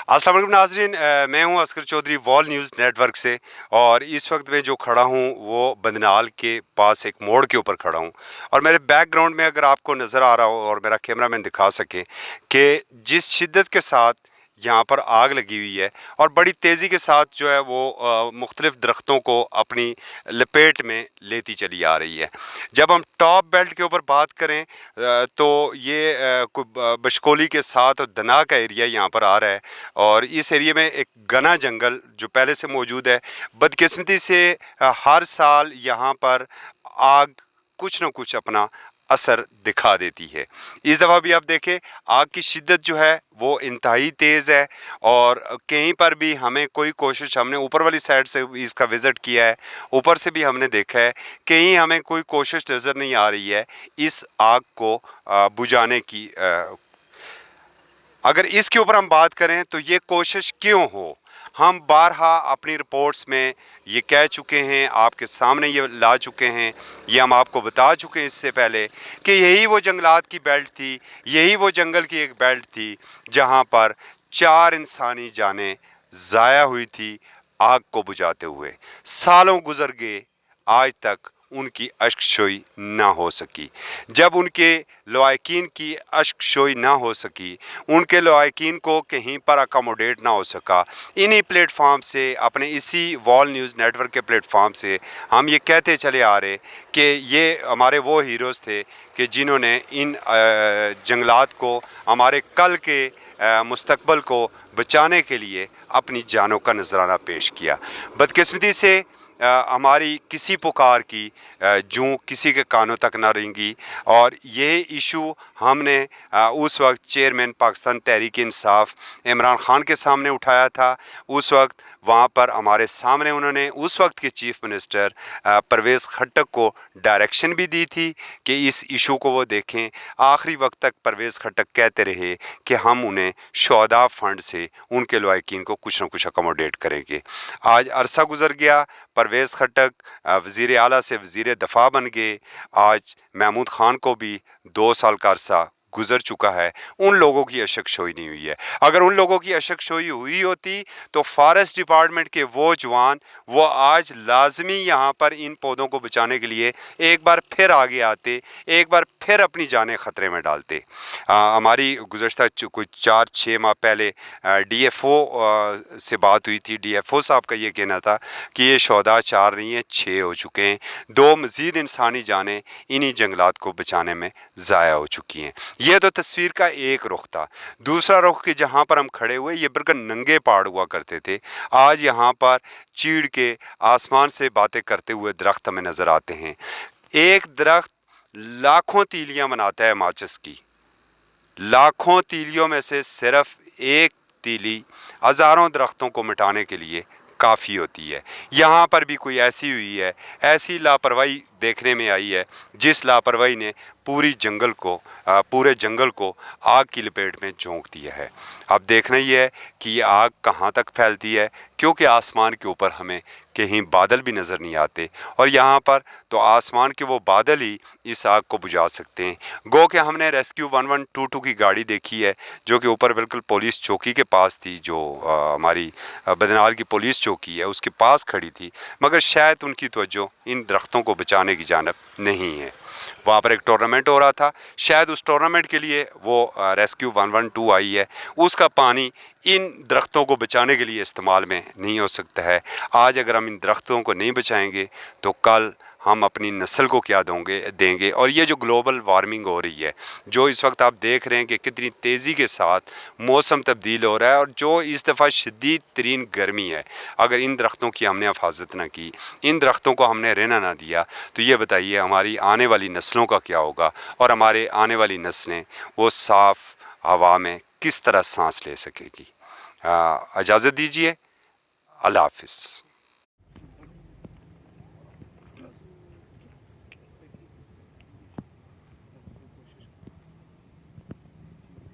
अस्सलाम वालेकुम नाज़रीन, मैं हूं Askar Chaudhary wall news network से। और इस वक्त मैं जो खड़ा हूं वो बदनाल के पास एक मोड़ के ऊपर खड़ा हूं। और मेरे बैकग्राउंड में अगर आपको नज़र आ रहा हो और मेरा कैमरामैन दिखा सके कि जिस शिद्दत के साथ यहाँ पर आग लगी हुई है और बड़ी तेज़ी के साथ जो है वो मुख्तलिफ़ दरख्तों को अपनी लपेट में लेती चली आ रही है। जब हम टॉप बेल्ट के ऊपर बात करें तो ये बशकोली के साथ और दना का एरिया यहाँ पर आ रहा है। और इस एरिया में एक घना जंगल जो पहले से मौजूद है, बदकिस्मती से हर साल यहाँ पर आग कुछ न कुछ अपना असर दिखा देती है। इस दफ़ा भी आप देखें, आग की शिद्दत जो है वो इंतहाई तेज़ है। और कहीं पर भी हमें कोई कोशिश, हमने ऊपर वाली साइड से इसका विज़िट किया है, ऊपर से भी हमने देखा है, कहीं हमें कोई कोशिश नज़र नहीं आ रही है इस आग को बुझाने की। अगर इसके ऊपर हम बात करें तो ये कोशिश क्यों हो, हम बारहा अपनी रिपोर्ट्स में ये कह चुके हैं, आपके सामने ये ला चुके हैं, ये हम आपको बता चुके हैं इससे पहले कि यही वो जंगलात की बेल्ट थी, यही वो जंगल की एक बेल्ट थी जहां पर 4 इंसानी जानें ज़ाया हुई थी आग को बुझाते हुए। सालों गुजर गए, आज तक उनकी अश्कशोई ना हो सकी। जब उनके लवाकिन की अश्कशोई ना हो सकी, उनके लवाकिन को कहीं पर अकोमोडेट ना हो सका, इन्हीं प्लेटफॉर्म से, अपने इसी वॉल न्यूज़ नेटवर्क के प्लेटफॉर्म से हम ये कहते चले आ रहे कि ये हमारे वो हीरोज़ थे कि जिन्होंने इन जंगलात को, हमारे कल के मुस्तकबल को बचाने के लिए अपनी जानों का नजराना पेश किया। बदकिस्मती से हमारी किसी पुकार की जूं किसी के कानों तक ना रेंगी। और ये इशू हमने उस वक्त चेयरमैन पाकिस्तान तहरीक इंसाफ इमरान खान के सामने उठाया था। उस वक्त वहाँ पर हमारे सामने उन्होंने उस वक्त के चीफ मिनिस्टर परवेज़ खट्टक को डायरेक्शन भी दी थी कि इस इशू को वो देखें। आखिरी वक्त तक परवेज़ खट्टक कहते रहे कि हम उन्हें शोहदा फंड से उनके लवाकिन को कुछ न कुछ अकोमोडेट करेंगे। आज अरसा गुजर गया, परवेज़ खट्टक वज़ीर आला से वज़ीर दफ़ा बन गए। आज महमूद ख़ान को भी 2 साल का अरसा गुजर चुका है, उन लोगों की अशकशोई नहीं हुई है। अगर उन लोगों की अशकशोई हुई होती तो फॉरेस्ट डिपार्टमेंट के वो जवान वो आज लाजमी यहाँ पर इन पौधों को बचाने के लिए एक बार फिर आगे आते, एक बार फिर अपनी जानें ख़तरे में डालते। हमारी गुज़श्ता कुछ 4-6 माह पहले DFO से बात हुई थी। DFO साहब का ये कहना था कि ये शोहदा 4 नहीं है, 6 हो चुके हैं। 2 मज़ीद इंसानी जानें इन्हीं जंगलात को बचाने में ज़ाया हो चुकी हैं। यह तो तस्वीर का एक रुख था। दूसरा रुख कि जहाँ पर हम खड़े हुए, ये बिल्कुल नंगे पहाड़ हुआ करते थे, आज यहाँ पर चीड़ के आसमान से बातें करते हुए दरख्त हमें नज़र आते हैं। एक दरख्त लाखों तीलियाँ बनाता है माचिस की, लाखों तीलियों में से सिर्फ एक तीली हज़ारों दरख्तों को मिटाने के लिए काफ़ी होती है। यहाँ पर भी कोई ऐसी हुई है, ऐसी लापरवाही देखने में आई है जिस लापरवाही ने पूरे जंगल को आग की लपेट में झोंक दिया है। अब देखना ही है कि ये आग कहाँ तक फैलती है, क्योंकि आसमान के ऊपर हमें कहीं बादल भी नज़र नहीं आते और यहाँ पर तो आसमान के वो बादल ही इस आग को बुझा सकते हैं। गो कि हमने रेस्क्यू 1122 की गाड़ी देखी है जो कि ऊपर बिल्कुल पुलिस चौकी के पास थी, जो हमारी बदनाल की पुलिस चौकी है उसके पास खड़ी थी, मगर शायद उनकी तवज्जो इन दरख्तों को बचाने की जानब नहीं है। वहाँ पर एक टूर्नामेंट हो रहा था, शायद उस टूर्नामेंट के लिए वो रेस्क्यू 112 आई है, उसका पानी इन दरख्तों को बचाने के लिए इस्तेमाल में नहीं हो सकता है। आज अगर हम इन दरख्तों को नहीं बचाएंगे तो कल हम अपनी नस्ल को क्या देंगे। और ये जो ग्लोबल वार्मिंग हो रही है, जो इस वक्त आप देख रहे हैं कि कितनी तेज़ी के साथ मौसम तब्दील हो रहा है और जो इस दफ़ा शदीद तरीन गर्मी है, अगर इन दरख्तों की हमने हिफाजत ना की, इन दरख्तों को हमने रहना ना दिया, तो ये बताइए हमारी आने वाली नस्लों का क्या होगा और हमारे आने वाली नस्लें वो साफ़ हवा में किस तरह सांस ले सकेगी। इजाज़त दीजिए, अल्लाह हाफ़िज़।